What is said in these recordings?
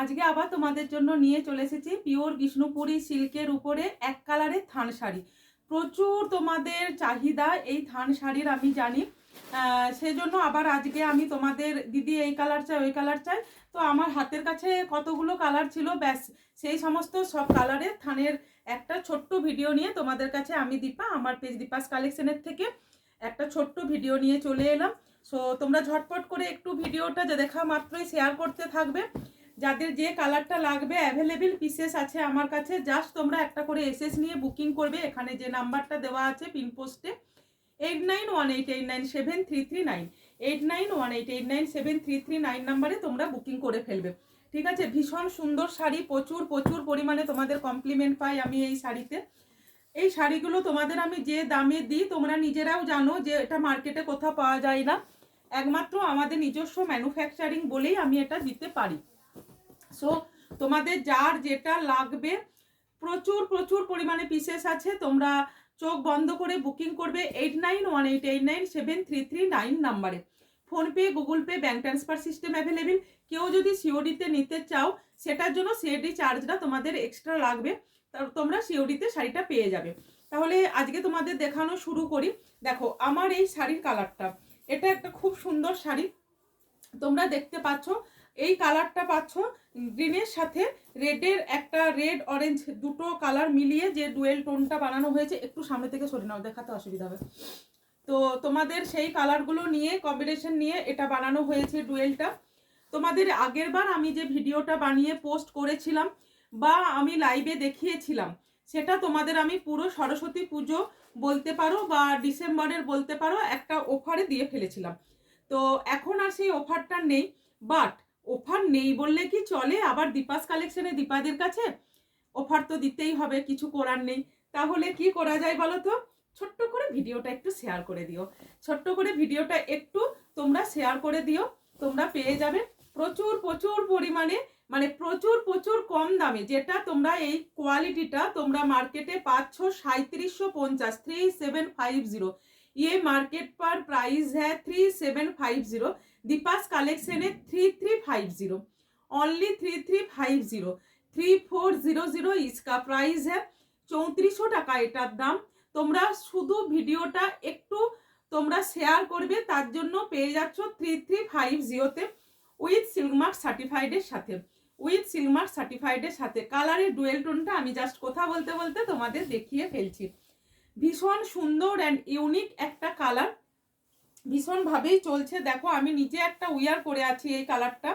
আজকে আবার তোমাদের জন্য নিয়ে চলে এসেছি পিওর বিষ্ণুপুরি সিল্কের উপরে এক কালারের থান শাড়ি। প্রচুর তোমাদের চাহিদা এই থান শাড়ির, আমি জানি। সেজন্য আবার আজকে আমি তোমাদের, দিদি এই কালার চাই ওই কালার চাই, তো আমার হাতের কাছে কতগুলো কালার ছিল, ব্যাস সেই সমস্ত সব কালারের থানের একটা ছোট্ট ভিডিও নিয়ে তোমাদের কাছে আমি দীপা আমার পেজ দীপাস কালেকশনের থেকে একটা ছোট্ট ভিডিও নিয়ে চলে এলাম। সো তোমরা ঝটপট করে একটু ভিডিওটা যে দেখা মাত্রই শেয়ার করতে থাকবে। যাদের যে কালারটা লাগবে অ্যাভেলেবেল পিসেস আছে আমার কাছে, জাস্ট তোমরা একটা করে এসএস নিয়ে বুকিং করবে। এখানে যে নাম্বারটা দেওয়া আছে পিন পোস্টে 8918897339, 8918897339 নাম্বারে তোমরা বুকিং করে ফেলবে, ঠিক আছে? ভীষণ সুন্দর শাড়ি, প্রচুর প্রচুর পরিমাণে তোমাদের কমপ্লিমেন্ট পাই আমি এই শাড়িতে। এই শাড়িগুলো তোমাদের আমি যে দামে দিই তোমরা নিজেরাও জানো যে এটা মার্কেটে কোথাও পাওয়া যায় না, একমাত্র আমাদের নিজস্ব ম্যানুফ্যাকচারিং বলেই আমি এটা দিতে পারি। সো তোমাদের যার যেটা লাগবে প্রচুর প্রচুর পরিমাণে পিসেস আছে, তোমরা চোখ বন্ধ করে বুকিং করবে 8918897339 নাম্বারে। PhonePe, Google pay, bank transfer system available. কেউ যদি সিওডিতে নিতে চাও সেটার জন্য সিওডি চার্জটা তোমাদের এক্সট্রা লাগবে, তোমরা সিওডিতে শাড়িটা পেয়ে যাবে। তাহলে আজকে তোমাদের দেখানো শুরু করি। দেখো আমার এই শাড়ির কালারটা, এটা একটা খুব সুন্দর শাড়ি, তোমরা দেখতে পাচ্ছ এই কালারটা পাচ্ছ গ্রিনের সাথে রেডের, একটা রেড অরেঞ্জ দুটো কালার মিলিয়ে যে ডুয়েল টোনটা বানানো হয়েছে। একটু সামনে থেকে সরে নাও, দেখাতে অসুবিধা হবে। তো তোমাদের সেই কালারগুলো নিয়ে কম্বিনেশন নিয়ে এটা বানানো হয়েছে ডুয়েলটা। তোমাদের আগের বার আমি যে ভিডিওটা বানিয়ে পোস্ট করেছিলাম বা আমি লাইভে দেখিয়েছিলাম, সেটা তোমাদের আমি পুরো সরস্বতী পুজো বলতে পারো বা ডিসেম্বরের বলতে পারো একটা অফারে দিয়ে ফেলেছিলাম। তো এখন আর সেই অফারটা নেই, বাট অফার নেই বললে কি চলে? আবার দীপাস কালেকশনে দীপাদের কাছে অফার তো দিতেই হবে, কিছু করার নেই। তাহলে কি করা যায় বলো তো? ছোট্ট করে ভিডিওটা একটু শেয়ার করে দিও, ছোট্ট করে ভিডিওটা একটু তোমরা শেয়ার করে দিও, তোমরা পেয়ে যাবে প্রচুর প্রচুর পরিমাণে, মানে প্রচুর প্রচুর কম দামে। যেটা তোমরা এই কোয়ালিটিটা তোমরা মার্কেটে পাচ্ছ 3750, 3750। ये मार्केट पर प्राइस है 3750, दीपास कलेक्शन है 3350, ओनली 3350। 3400 इसका प्राइस है, 3400 টাকা এটার দাম। তোমরা শুধু ভিডিওটা একটু তোমরা শেয়ার করবে, তার জন্য পেয়ে যাচ্ছ 3350তে উইথ সিল্কমার্ক সার্টিফাইডের সাথে, উইথ সিল্কমার্ক সার্টিফাইডের সাথে। কালারের ডুয়েল টোনটা আমি জাস্ট কথা বলতে বলতে তোমাদের দেখিয়ে ফেলছি। ভীষণ সুন্দর অ্যান্ড ইউনিক একটা কালার, ভীষণভাবেই চলছে। দেখো আমি নিজে একটা উইয়ার করে আছি এই কালারটা,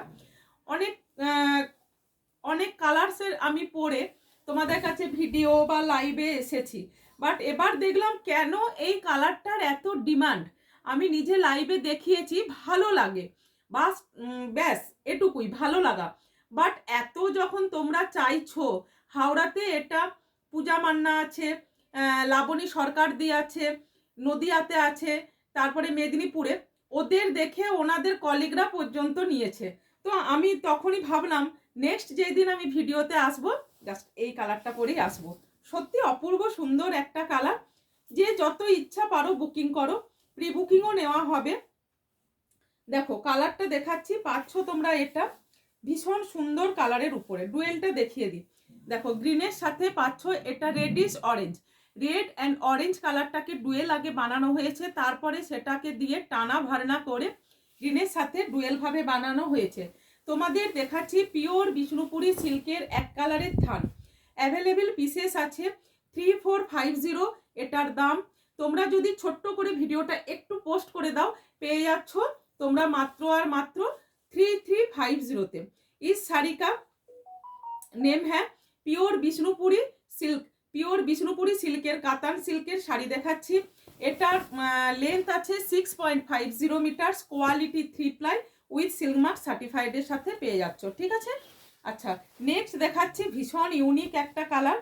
অনেক অনেক কালার্সের আমি পরে তোমাদের কাছে ভিডিও বা লাইভে এসেছি, বাট এবার দেখলাম কেন এই কালারটার এত ডিমান্ড। আমি নিজে লাইভে দেখিয়েছি, ভালো লাগে, বাস ব্যাস এটুকুই, ভালো লাগা। বাট এত যখন তোমরা চাইছো, হাওড়াতে এটা পূজা মান্না আছে, লাবণী সরকার দিয়ে আছে, নদিয়াতে আছে, তারপরে মেদিনীপুরে, ওদের দেখে ওনাদের কলিগরা পর্যন্ত নিয়েছে। তো আমি তখনই ভাবলাম নেক্সট যেদিন আমি ভিডিওতে আসবো জাস্ট এই কালারটা পরেই আসবো। সত্যি অপূর্ব সুন্দর একটা কালার, যে যত ইচ্ছা পারো বুকিং করো, প্রি বুকিংও নেওয়া হবে। দেখো কালারটা দেখাচ্ছি, পাচ্ছ তোমরা এটা ভীষণ সুন্দর কালারের উপরে। ডুয়েলটা দেখিয়ে দিই, দেখো গ্রিনের সাথে পাচ্ছ এটা reddish orange, red and orange কালারটাকে ডুয়েল আগে বানানো হয়েছে, তারপরে সেটাকে দিয়ে টানা ভারনা করে গ্রিনের সাথে ডুয়েল ভাবে বানানো হয়েছে। তোমাদের দেখাচ্ছি পিওর বিষ্ণুপুরি সিল্কের এক কালারের থান, অ্যাভেলেবেল পিসেস আছে 3450 এটার দাম। তোমরা যদি ছোট্ট করে ভিডিওটা একটু পোস্ট করে দাও পেয়ে যাচ্ছ তোমরা মাত্র আর মাত্র 3350তে। इस साड़ी का नेम है pure Bishnupuri silk, pure Bishnupuri সিল্কের কাতান সিল্কের শাড়ি দেখাচ্ছি। এটার লেন্থ আছে 6.50 metre, quality 3 ply with Silk Mark সার্টিফাইডের সাথে পেয়ে যাচ্ছ, ঠিক আছে? আচ্ছা নেক্সট দেখাচ্ছি ভীষণ ইউনিক একটা কালার,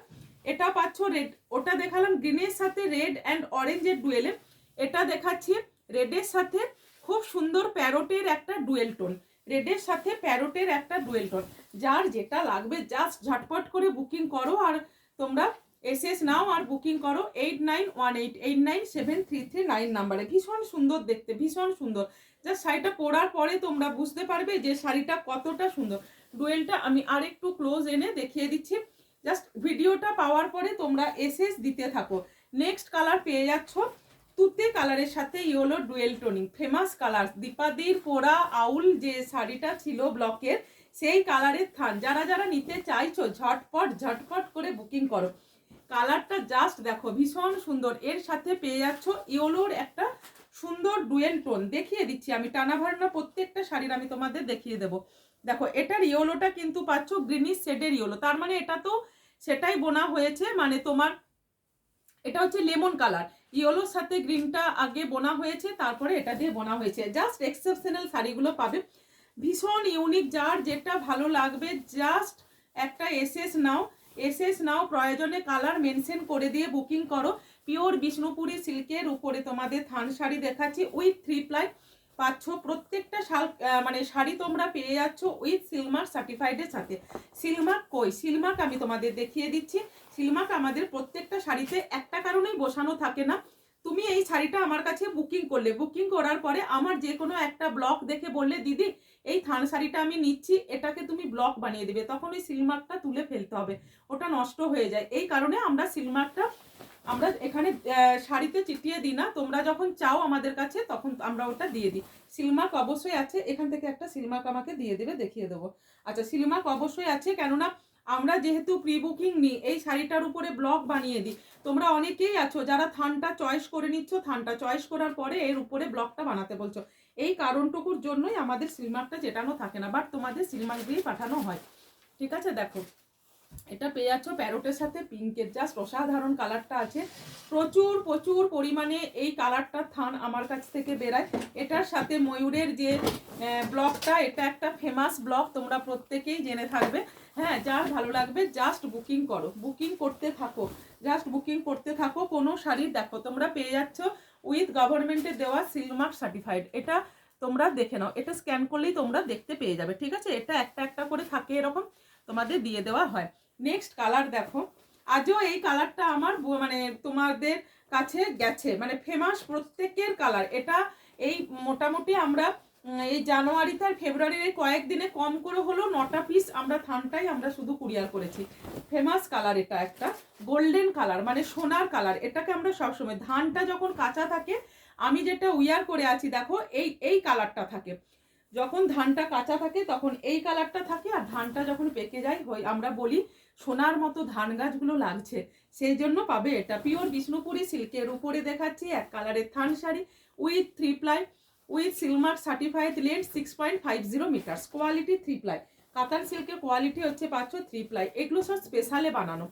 এটা পাচ্ছ রেড, ওটা দেখালাম গ্রিনের সাথে রেড অ্যান্ড অরেঞ্জের ডুয়েলে, এটা দেখাচ্ছি রেডের সাথে খুব সুন্দর প্যারোটের একটা ডুয়েল টোন, রেডের সাথে প্যারোটের একটা ডুয়েল টোন। যার যেটা লাগবে জাস্ট ঝটপট করে বুকিং করো, আর তোমরা এসএস নাও আর বুকিং করো 8918897339 নাম্বারে। ভীষণ সুন্দর দেখতে, ভীষণ সুন্দর, জাস্ট শাড়িটা পরার পরে তোমরা বুঝতে পারবে যে শাড়িটা কতটা সুন্দর। ডুয়েলটা আমি আরেকটু ক্লোজ এনে দেখিয়ে দিচ্ছি। জাস্ট ভিডিওটা পাওয়ার পরে তোমরা এসএস দিতে থাকো। নেক্সট কালার পেয়ে যাচ্ছ তুতে কালারের সাথে yellow dual toning, famous colour. দীপাদির পরা আউল যে শাড়িটা ছিল ব্লকের, সেই কালারের থান। যারা যারা নিতে চাইছো ঝটপট ঝটপট করে বুকিং করো। কালারটা জাস্ট দেখো ভীষণ সুন্দর। এর সাথে পেয়ে যাচ্ছ ইয়েলোর একটা সুন্দর ডুয়েল টোন। দেখিয়ে দিচ্ছি আমি, টানা ভাড়না প্রত্যেকটা শাড়ির আমি তোমাদের দেখিয়ে দেবো। দেখো এটার ইয়েলোটা কিন্তু পাচ্ছ গ্রিনিশ শেডের ইয়েলো, তার মানে এটা তো সেটাই বোনা হয়েছে, মানে তোমার এটা হচ্ছে লেমন কালার, ইয়েলোর সাথে গ্রিনটা আগে বোনা হয়েছে, তারপরে এটা দিয়ে বোনা হয়েছে। জাস্ট এক্সেপশনাল শাড়িগুলো পাবে, ভীষণ ইউনিক। যার যেটা ভালো লাগবে জাস্ট একটা এসএস নাও, এসএস নাও, প্রয়োজনে কালার মেনশন করে দিয়ে বুকিং করো। পিওর বিষ্ণুপুরি সিল্কের উপরে তোমাদের থান শাড়ি দেখাচ্ছি উইথ 3 প্লাই পাচ্ছ। প্রত্যেকটা মানে শাড়ি তোমরা পেয়ে যাচ্ছ উইথ সিলমার্ক সার্টিফাইডের সাথে। সিলমার্ক কই, সিলমার্ক আমি তোমাদের দেখিয়ে দিচ্ছি। সিলমার্ক আমাদের প্রত্যেকটা শাড়িতে একটা কারণেই বসানো থাকে না। তুমি এই শাড়িটা আমার কাছে বুকিং করলে, বুকিং করার পরে আমার যে কোনো একটা ব্লক দেখে বললে দিদি এই থান শাড়িটা আমি নিচ্ছি, এটাকে তুমি ব্লক বানিয়ে দিবে, তখন ওই সিলমার্কটা তুলে ফেলতে হবে, ওটা নষ্ট হয়ে যায়। এই কারণে আমরা সিলমার্কটা আমরা এখানে শাড়িতে চিটিয়ে দিই না। তোমরা যখন চাও আমাদের কাছে তখন আমরা ওটা দিয়ে দিই। সিলমার্ক অবশ্যই আছে, এখান থেকে একটা সিলমার্ক আমাকে দিয়ে দেবে, দেখিয়ে দেবো। আচ্ছা সিলমার্ক অবশ্যই আছে, কেননা আমরা যেহেতু প্রি বুকিং নিই, এই শাড়িটার উপরে ব্লক বানিয়ে দিই। তোমরা অনেকেই আছো যারা থানটা চয়েস করে নিচ্ছ, থানটা চয়েস করার পরে এর উপরে ব্লকটা বানাতে বলছো। এই কারণটুকুর জন্যই আমাদের সিলমার্কটা চেটানো থাকে না, বাট তোমাদের সিলমার্ক দিয়ে পাঠানো হয়। ঠিক আছে, দেখো এটা পেয়ে যাচ্ছ প্যারোটের সাথে পিঙ্কের, জাস্ট অসাধারণ কালারটা আছে। প্রচুর প্রচুর পরিমাণে এই কালারটা থান আমার কাছ থেকে বেরায়। এটার সাথে ময়ূরের যে ব্লকটা, এটা একটা ফেমাস ব্লক, তোমরা প্রত্যেকেই জেনে থাকবে। হ্যাঁ, যার ভালো লাগবে জাস্ট বুকিং করো, বুকিং করতে থাকো, জাস্ট বুকিং করতে থাকো। কোনো শাড়ি দেখো তোমরা পেয়ে যাচ্ছ উইথ গভর্নমেন্টের দেওয়া সিলমার্ক সার্টিফাইড। এটা তোমরা দেখে নাও, এটা স্ক্যান করলেই তোমরা দেখতে পেয়ে যাবে। ঠিক আছে, এটা একটা একটা করে থাকে, এরকম তোমাদের দিয়ে দেওয়া হয়। নেক্সট কালার দেখো, আজও এই কালারটা আমার মানে তোমাদের কাছে গেছে, মানে ফেমাস প্রত্যেকের কালার এটা। এই মোটামুটি আমরা এই জানুয়ারিতে আর ফেব্রুয়ারির এই কয়েকদিনে কম করে হলো 9টা পিস আমরা থানটাই আমরা শুধু কুরিয়ার করেছি। ফেমাস কালার এটা একটা গোল্ডেন কালার, মানে সোনার কালার। এটাকে আমরা সবসময় ধানটা যখন কাঁচা থাকে, আমি যেটা উইয়ার করে আছি দেখো এই কালারটা থাকে। যখন ধানটা কাঁচা থাকে তখন এই কালারটা থাকে, আর ধানটা যখন পেকে যায় আমরা বলি সোনার মতো ধান গাছগুলো লাগছে, সেই জন্য পাবে এটা। পিওর বিষ্ণুপুরি সিল্কের উপরে দেখাচ্ছি এক কালারের থান sari with 3 ply with silk mark certified length 6.50 metres, quality 3 ply. কাতান সিল্কের কোয়ালিটি হচ্ছে পাচ্ছ 3 প্লাই। এগুলো সব স্পেশালে বানানো,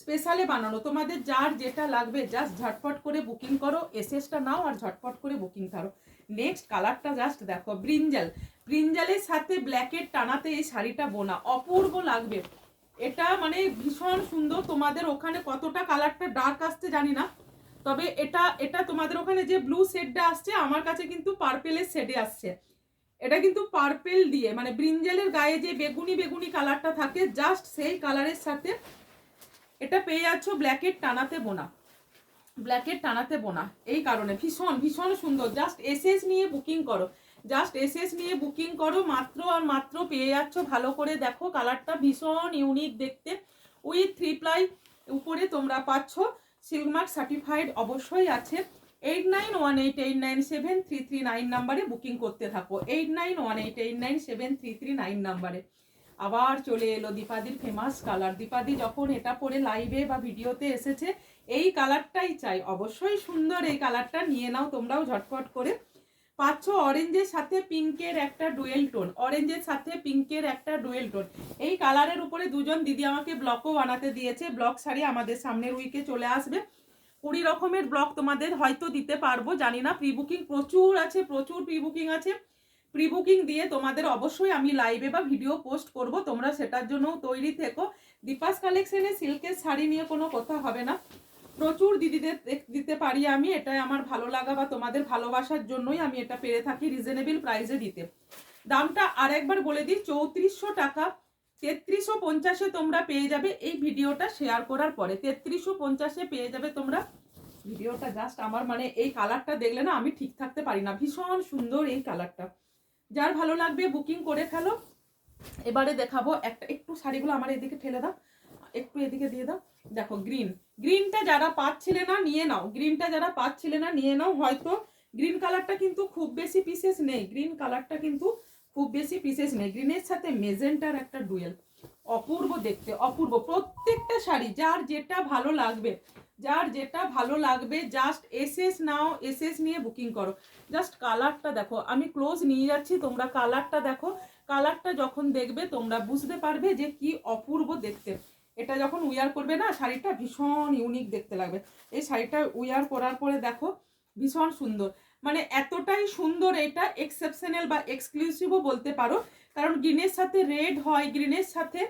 স্পেশালে বানানো। তোমাদের যার যেটা লাগবে জাস্ট ঝটপট করে বুকিং করো, এসএসটা নাও আর ঝটপট করে বুকিং করো। নেক্সট কালারটা জাস্ট দেখো, ব্রিঞ্জাল, ব্রিঞ্জালের সাথে ব্ল্যাকের টানাতে এই শাড়িটা বোনা অপূর্ব লাগবে। এটা মানে ভীষণ সুন্দর। তোমাদের ওখানে কতটা কালারটা ডার্ক আসছে জানি না, তবে এটা এটা তোমাদের ওখানে যে ব্লু শেডটা আসছে, আমার কাছে কিন্তু পার্পেলের শেডে আসছে। এটা কিন্তু পার্পেল দিয়ে, মানে ব্রিঞ্জালের গায়ে যে বেগুনি বেগুনি কালারটা থাকে, জাস্ট সেই কালারের সাথে এটা পেয়ে যাচ্ছ ব্ল্যাকের টানাতে বোনা, ব্ল্যাকের টানাতে বোনা। এই কারণে ভীষণ ভীষণ সুন্দর। জাস্ট এসএস নিয়ে বুকিং করো, জাস্ট এসএস নিয়ে বুকিং করো, মাত্র আর মাত্র পেয়ে যাচ্ছ। ভালো করে দেখো কালারটা ভীষণ ইউনিক দেখতে, উইথ 3 প্লাই উপরে তোমরা পাচ্ছ সিলমার্ক সার্টিফাইড অবশ্যই আছে। 8918897339 নাম্বারে বুকিং করতে থাকো, 8918897339 নাম্বারে। আবার চলে এলো দীপাদির ফেমাস কালার। দীপাদি যখন এটা পরে লাইভে বা ভিডিওতে এসেছে, এই কালারটাই চাই, অবশ্যই সুন্দর এই কালারটা নিয়ে নাও তোমরাও ঝটপট করে। পাচ্ছ অরেঞ্জের সাথে পিঙ্কের একটা ডুয়েল টোন, অরেঞ্জের সাথে পিঙ্কের একটা ডুয়েল টোন। এই কালারের উপরে দুজন দিদি আমাকে ব্লকও বানাতে দিয়েছে। ব্লক শাড়ি আমাদের সামনের উইকে চলে আসবে, 20 রকমের ব্লক তোমাদের হয়তো দিতে পারবো, জানি না। প্রি বুকিং প্রচুর আছে, প্রচুর প্রি বুকিং আছে। প্রি বুকিং দিয়ে তোমাদের অবশ্যই আমি লাইভে বা ভিডিও পোস্ট করব, তোমরা সেটার জন্য তৈরি থেকো। দীপাস কালেকশনে সিল্কের শাড়ি নিয়ে কোনো কথা হবে না, প্রচুর দিদিদের দিতে পারি আমি, এটাই আমার ভালো লাগা বা তোমাদের ভালোবাসার জন্যই আমি এটা পেরে থাকি রিজনেবল প্রাইসে দিতে। দামটা আর একবার বলে দিই, 3400 টাকা। 3350-এ তোমরা পেয়ে যাবে এই ভিডিওটা শেয়ার করার পরে, 3350-এ পেয়ে যাবে তোমরা ভিডিওটা জাস্ট আমার মানে এই কালারটা দেখলে না আমি ঠিক থাকতে পারি না, ভীষণ সুন্দর এই কালারটা। যার ভালো লাগবে বুকিং করে ফেলো। এবারে দেখাবো একটা, একটু শাড়িগুলো আমার এদিকে ঠেলে দাও, একটু এদিকে দিয়ে দাও। দেখো গ্রিনটা যারা পাচ্ছিলে না নিয়ে নাও, গ্রিনটা যারা পাচ্ছিলে না নিয়ে নাও। হয়তো গ্রিন কালারটা কিন্তু খুব বেশি পিসেস নেই, গ্রিন কালারটা কিন্তু খুব বেশি পিসেস নেই। গ্রিনের সাথে মেজেন্টার একটা ডুয়েল, অপূর্ব দেখতে, অপূর্ব। প্রত্যেকটা শাড়ি যার যেটা ভালো লাগবে, যার যেটা ভালো লাগবে জাস্ট এসএস নাও, এসএস নিয়ে বুকিং করো। জাস্ট কালারটা দেখো, আমি ক্লোজ নিয়ে যাচ্ছি, তোমরা কালারটা দেখো। কালারটা যখন দেখবে তোমরা বুঝতে পারবে যে কি অপূর্ব দেখতে। এটা যখন উইয়ার করবে না শাড়িটা ভীষণ ইউনিক দেখতে লাগবে। এই শাড়িটা উইয়ার করার পরে দেখো ভীষণ সুন্দর, মানে এতটাই সুন্দর, এটা এক্সেপশনাল বা এক্সক্লুসিভও বলতে পারো। কারণ গ্রিনের সাথে রেড হয়, গ্রিনের সাথে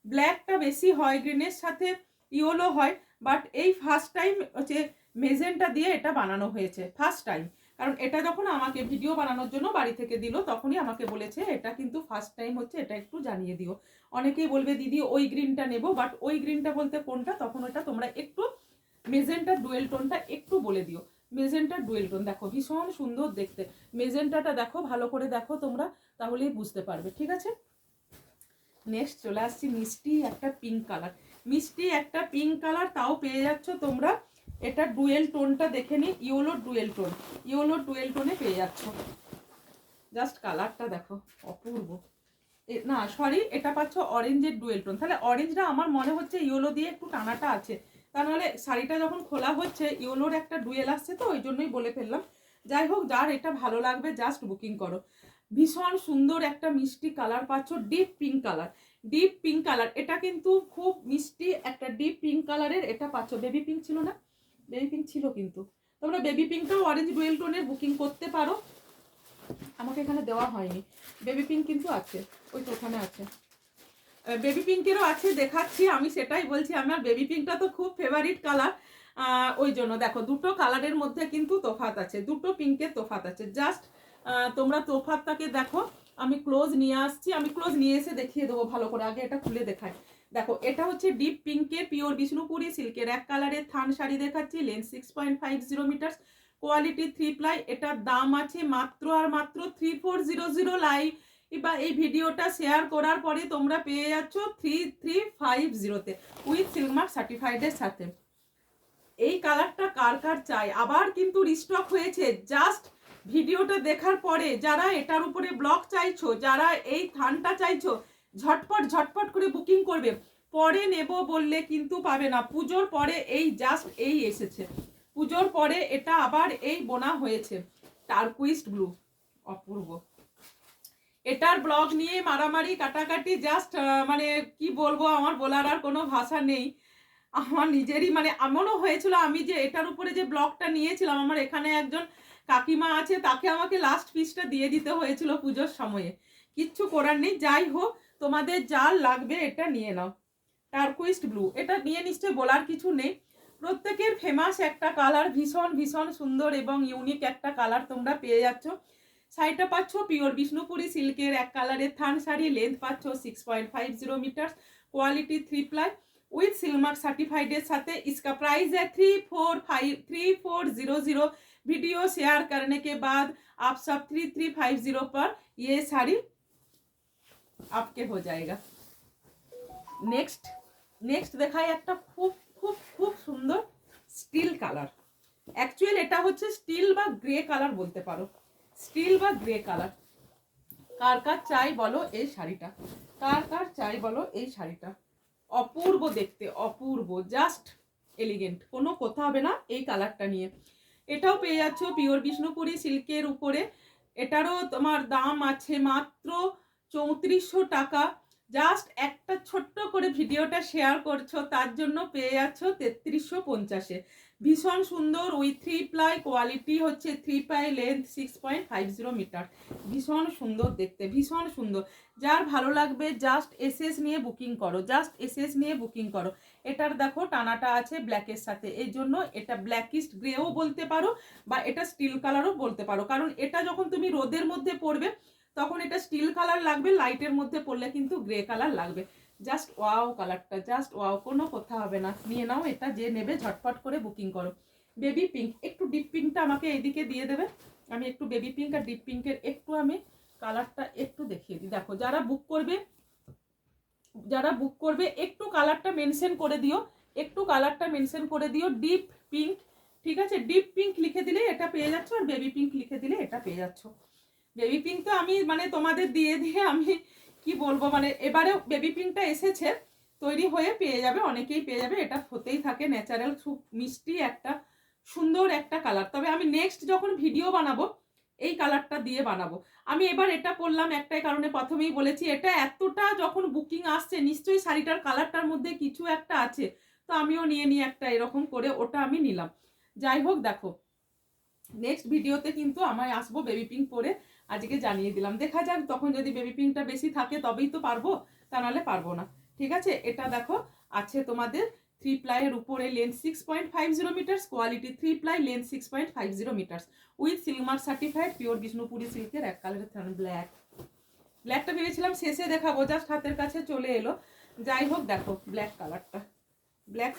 ব্ল্যাকটা বেশি হয়, গ্রিনের সাথে ইয়েলো হয়, বাট এই ফার্স্ট টাইম হচ্ছে মেজেন্টা দিয়ে এটা বানানো হয়েছে, ফার্স্ট টাইম। কারণ এটা যখন আমাকে ভিডিও বানানোর জন্য বাড়ি থেকে দিল তখনই আমাকে বলেছে এটা কিন্তু ফার্স্ট টাইম হচ্ছে, এটা একটু জানিয়ে দিও। অনেকেই বলবে দিদি ওই গ্রিনটা নেব, বাট ওই গ্রিনটা বলতে কোনটা, তখন ওটা তোমরা একটু মেজেন্টার ডুয়েল টোনটা একটু বলে দিও। মেজেন্টার ডুয়েল টোন দেখো ভীষণ সুন্দর দেখতে, মেজেন্টাটা দেখো ভালো করে দেখো তোমরা, তাহলেই বুঝতে পারবে, ঠিক আছে। নেক্সট চলে আসছি মিষ্টি একটা পিঙ্ক কালার, মিষ্টি একটা পিঙ্ক কালার, তাও পেয়ে যাচ্ছ তোমরা। এটা ডুয়েল টোনটা দেখে নি, yellow dual tone, yellow dual টোনে পেয়ে যাচ্ছ। জাস্ট কালারটা দেখো অপূর্ব। না সরি, এটা পাচ্ছ অরেঞ্জের ডুয়েল টোন। তাহলে অরেঞ্জটা আমার মনে হচ্ছে ইয়েলো দিয়ে একটু টানাটা আছে, তা নাহলে শাড়িটা যখন খোলা হচ্ছে ইয়েলোর একটা ডুয়েল আসছে তো ওই জন্যই বলে ফেললাম। যাই হোক, যার এটা ভালো লাগবে জাস্ট বুকিং করো। ভীষণ সুন্দর একটা মিষ্টি কালার পাচ্ছ, deep pink colour, deep pink colour. এটা কিন্তু খুব মিষ্টি একটা ডিপ পিঙ্ক কালারের এটা পাচ্ছ। বেবি পিঙ্ক ছিল না, বেবি পিঙ্ক ছিল কিন্তু, তোমরা বেবি পিঙ্কটাও অরেঞ্জ ডুয়েল টোনের বুকিং করতে পারো। আমাকে এখানে দেওয়া হয়নি, বেবি পিঙ্ক কিন্তু আছে, ওই তো ওখানে আছে, বেবি পিঙ্কেরও আছে, দেখাচ্ছি। আমি সেটাই বলছি, আমার বেবি পিঙ্কটা তো খুব ফেভারিট কালার, ওই জন্য দেখো দুটো কালারের মধ্যে কিন্তু তফাৎ আছে, দুটো পিঙ্কের তফাৎ আছে। জাস্ট তোমরা তফাৎটাকে দেখো। আমি ক্লোজ নিয়ে আসছি, আমি ক্লোজ নিয়ে এসে দেখিয়ে দেবো ভালো করে, আগে এটা খুলে দেখাই। দেখো এটা হচ্ছে ডিপ পিঙ্কের পিওর বিষ্ণুপুরি সিল্কের এক কালারের থান শাড়ি দেখাচ্ছি, লেন্থ 6.50 মিটার, কোয়ালিটি 3 প্লাই। এটার দাম আছে মাত্র আর মাত্র 3400। লাইভ বা এই ভিডিওটা শেয়ার করার পরে তোমরা পেয়ে যাচ্ছ 3350-তে উইথ সিলমার্ক সার্টিফাইডের সাথে। এই কালারটা কার কার চাই, আবার কিন্তু রিস্টক হয়েছে। জাস্ট ভিডিওটা দেখার পরে যারা এটার উপরে ব্লক চাইছো, যারা এই থানটা চাইছো, ঝটপট ঝটপট করে বুকিং করবে। পরে নেব বললে কিন্তু পাবে না, পুজোর পরে এই জাস্ট এই এসেছে, পুজোর পরে এটা আবার এই বোনা হয়েছে। টারকুইস্ট ব্লু, অপূর্ব। এটার ব্লগ নিয়ে মারামারি কাটাকাটি জাস্ট মানে কি বলবো, আমার বলার আর কোনো ভাষা নেই। আমার নিজেরই মানে এমনও হয়েছিল, আমি যে এটার উপরে যে ব্লগটা নিয়েছিলাম, আমার এখানে একজন কাকিমা আছে, তাকে আমাকে লাস্ট পিসটা দিয়ে দিতে হয়েছিল পুজোর সময়ে, কিচ্ছু করার নেই। যাই হোক, তোমাদের যার লাগবে এটা নিয়ে নাও। টারকুইস্ট ব্লু, এটা নিয়ে নিশ্চয় বলার কিছু নেই, প্রত্যেকের ফেমাস একটা কালার, ভীষণ ভীষণ সুন্দর এবং ইউনিক একটা কালার তোমরা পেয়ে যাচ্ছ। শাড়িটা পাচ্ছ পিওর বিষ্ণুপুরি সিল্কের এক কালারের থান শাড়ি, লেন্থ পাচ্ছ 6.50 metre, quality 3 ply with silk mark সার্টিফাইডের সাথে। इसका प्राइस है 3400। वीडियो शेयर करने के बाद आप सब 3350 पर ये साड़ी आपके हो जाएगा। नेक्स्ट नेक्स्ट দেখাই একটা খুব খুব খুব সুন্দর স্টিল কালার। অ্যাকচুয়ালি এটা হচ্ছে স্টিল বা গ্রে কালার বলতে পারো, স্টিল বা গ্রে কালার। কার কার চাই বলো এই শাড়িটা, কার কার চাই বলো এই শাড়িটা, অপূর্ব দেখতে, অপূর্ব, জাস্ট এলিগেন্ট, কোনো কথা হবে না এই কালারটা নিয়ে। এটাও পেয়ে যাচ্ছ পিওর বিষ্ণুপুরি সিল্কের উপরে। এটারও তোমার দাম আছে মাত্র 3400 টাকা। জাস্ট একটা ছোট্ট করে ভিডিওটা শেয়ার করছো তার জন্য পেয়ে যাচ্ছ 3350-এ। ভীষণ সুন্দর উইথ 3 প্লাই, কোয়ালিটি হচ্ছে 3 প্লাই, লেন্থ 6.50 মিটার। ভীষণ সুন্দর দেখতে, ভীষণ সুন্দর। যার ভালো লাগবে জাস্ট এসএস নিয়ে বুকিং করো, জাস্ট এসএস নিয়ে বুকিং করো। এটার দেখো টানাটা আছে ব্ল্যাকের সাথে, এই জন্য এটা ব্ল্যাকিস্ট গ্রেও বলতে পারো বা এটা স্টিল কালারও বলতে পারো। কারণ এটা যখন তুমি রোদের মধ্যে পরবে তখন এটা স্টিল কালার লাগবে, লাইটের মধ্যে পরলে কিন্তু গ্রে কালার লাগবে। জাস্ট ওয়াও কালারটা, জাস্ট ওয়াও, কোনো কথা হবে না। নিয়ে নাও এটা, যে নেবে ঝটপট করে বুকিং করো। বেবি পিঙ্ক, একটু ডিপ পিঙ্কটা আমাকে এইদিকে দিয়ে দেবে। আমি একটু বেবি পিঙ্ক আর ডিপ পিঙ্কের একটু আমি কালারটা একটু দেখিয়ে দিই। দেখো যারা বুক করবে একটু কালারটা মেনশন করে দিও, একটু কালারটা মেনশন করে দিও ডিপ পিঙ্ক, ঠিক আছে? ডিপ পিঙ্ক লিখে দিলে এটা পেয়ে যাচ্ছ, আর বেবি পিঙ্ক লিখে দিলে এটা পেয়ে যাচ্ছ। বেবি পিঙ্ক তো আমি মানে তোমাদের দিয়ে দিয়ে আমি কি বলবো, মানে এবারেও বেবি পিঙ্কটা এসেছে, তৈরি হয়ে পেয়ে যাবে, অনেকেই পেয়ে যাবে। এটা হতেই থাকে ন্যাচারাল, খুব মিষ্টি একটা সুন্দর একটা কালার। তবে আমি নেক্সট যখন ভিডিও বানাবো এই কালারটা দিয়ে বানাবো। আমি এবার এটা পরলাম একটাই কারণে, প্রথমেই বলেছি এটা এতটা যখন বুকিং আসছে নিশ্চয়ই শাড়িটার কালারটার মধ্যে কিছু একটা আছে, তো আমিও নিয়ে নিয়ে একটা এরকম করে ওটা আমি নিলাম। যাই হোক, দেখো নেক্সট ভিডিওতে কিন্তু আমায় আসবো বেবি পিঙ্ক পরে, আজকে জানিয়ে দিলাম। দেখা যাক তখন যদি বেবি পিঙ্কটা বেশি থাকে তবেই তো পারবো, তা নাহলে পারবো না। ঠিক আছে, এটা দেখো আছে তোমাদের 3 প্লাইয়ের উপরে, length 6.50 metres, quality 3 ply, length 6.50 meters, with silk mark certified, pure Bishnupuri সিল্কের এক কালারের ব্ল্যাক। ব্ল্যাকটা ভেবেছিলাম শেষে দেখাবো, জাস্ট হাতের কাছে চলে এলো। যাই হোক দেখো ব্ল্যাক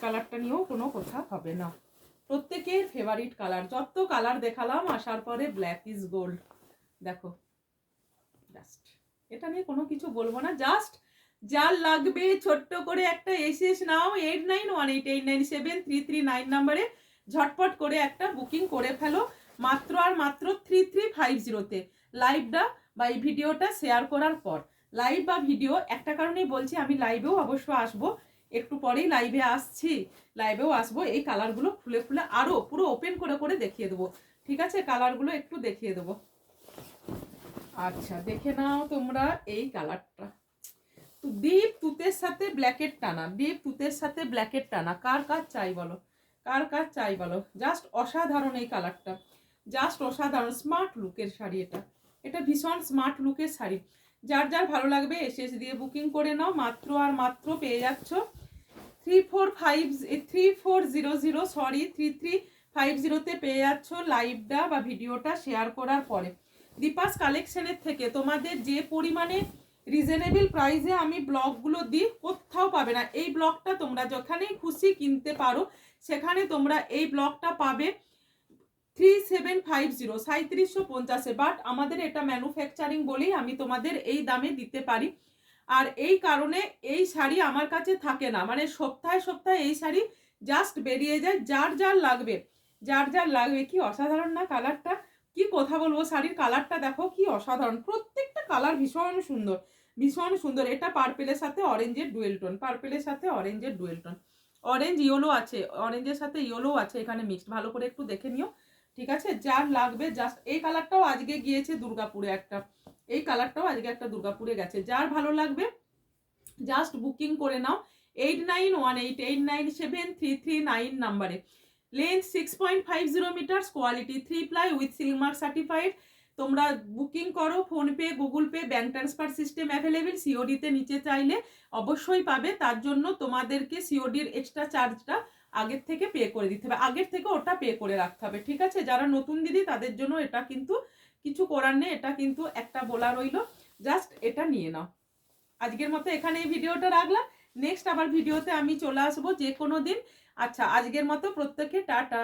কালারটা নিয়েও কোনো কথা হবে না, প্রত্যেকের ফেভারিট কালার। যত কালার দেখালাম আসার পরে ব্ল্যাক ইজ গোল্ড। দেখো জাস্ট এটা নিয়ে কোনো কিছু বলবো না, জাস্ট যার লাগবে ছোট্ট করে একটা এসএস নাও 8918897339 নাম্বারে ঝটপট করে একটা বুকিং করে ফেলো, মাত্র আর মাত্র 3350-তে। লাইভটা বা এই ভিডিওটা শেয়ার করার পর, লাইভ বা ভিডিও একটা কারণেই বলছি, আমি লাইভেও অবশ্য আসবো, একটু পরেই লাইভে আসছি, লাইভেও আসবো। এই কালারগুলো খুলে খুলে আরো পুরো ওপেন করে করে দেখিয়ে দেবো, ঠিক আছে? কালারগুলো একটু দেখিয়ে দেবো। আচ্ছা দেখে নাও তোমরা এই কালারটা, ডিপ তুতের সাথে ব্ল্যাকের টানা, ডিপ তুতের সাথে ব্ল্যাকের টানা, কার কার চাই বলো, কার কার চাই বলো? জাস্ট অসাধারণ এই কালারটা, জাস্ট অসাধারণ স্মার্ট লুকের শাড়ি। এটা ভীষণ স্মার্ট লুকের শাড়ি। যার যার ভালো লাগবে এসএস দিয়ে বুকিং করে নাও, মাত্র আর মাত্র পেয়ে যাচ্ছ 3350-তে পেয়ে যাচ্ছ লাইভটা বা ভিডিওটা শেয়ার করার পরে। দীপাস কালেকশনের থেকে তোমাদের যে পরিমাণে রিজনেবল প্রাইসে আমি ব্লগগুলো দিই কোথাও পাবে না। এই ব্লগটা তোমরা যেখানেই খুশি কিনতে পারো, সেখানে তোমরা এই ব্লগটা পাবে 3750 বাট আমাদের এটা ম্যানুফ্যাকচারিং বলেই আমি তোমাদের এই দামে দিতে পারি। আর এই কারণে এই শাড়ি আমার কাছে থাকে না, মানে সপ্তাহে সপ্তাহে এই শাড়ি জাস্ট বেরিয়ে যায়। যার যার লাগবে, যার যার লাগবে। কি অসাধারণ না কালারটা, কি কথা বলবো, শাড়ির কালারটা দেখো কি অসাধারণ, প্রত্যেকটা কালার ভীষণ সুন্দর, ভীষণ সুন্দর। এটা পার্পেলের সাথে অরেঞ্জের ডুয়েল টোন, পার্পেলের সাথে অরেঞ্জের ডুয়েল টোন, অরেঞ্জ ইয়েলো আছে, অরেঞ্জের সাথে ইয়েলো আছে এখানে মিক্সড, ভালো করে একটু দেখে নিও, ঠিক আছে? যার লাগবে জাস্ট, এই কালারটাও আজকে গিয়েছে দুর্গাপুরে একটা, এই কালারটাও আজকে একটা দুর্গাপুরে গেছে। যার ভালো লাগবে জাস্ট বুকিং করে নাও 8918897339 নাম্বারে, length 6.50 metres, quality 3 ply, with silk mark certified. তোমরা বুকিং করো, PhonePe, Google pay, bank transfer system available. সিওডিতে নিচে চাইলে অবশ্যই পাবে, তার জন্য তোমাদেরকে সিওডির এক্সট্রা চার্জটা আগের থেকে পে করে দিতে হবে, আগের থেকে ওটা পে করে রাখতে হবে, ঠিক আছে? যারা নতুন দিদি তাদের জন্য এটা কিন্তু কিছু করার নেই, এটা কিন্তু একটা বলা রইলো, জাস্ট এটা নিয়ে নাও। আজকের মতো এখানে এই ভিডিওটা রাখলাম, নেক্সট আবার ভিডিওতে আমি চলে আসবো যে কোনো দিন। আচ্ছা আজকের মতো প্রত্যেকে টাটা।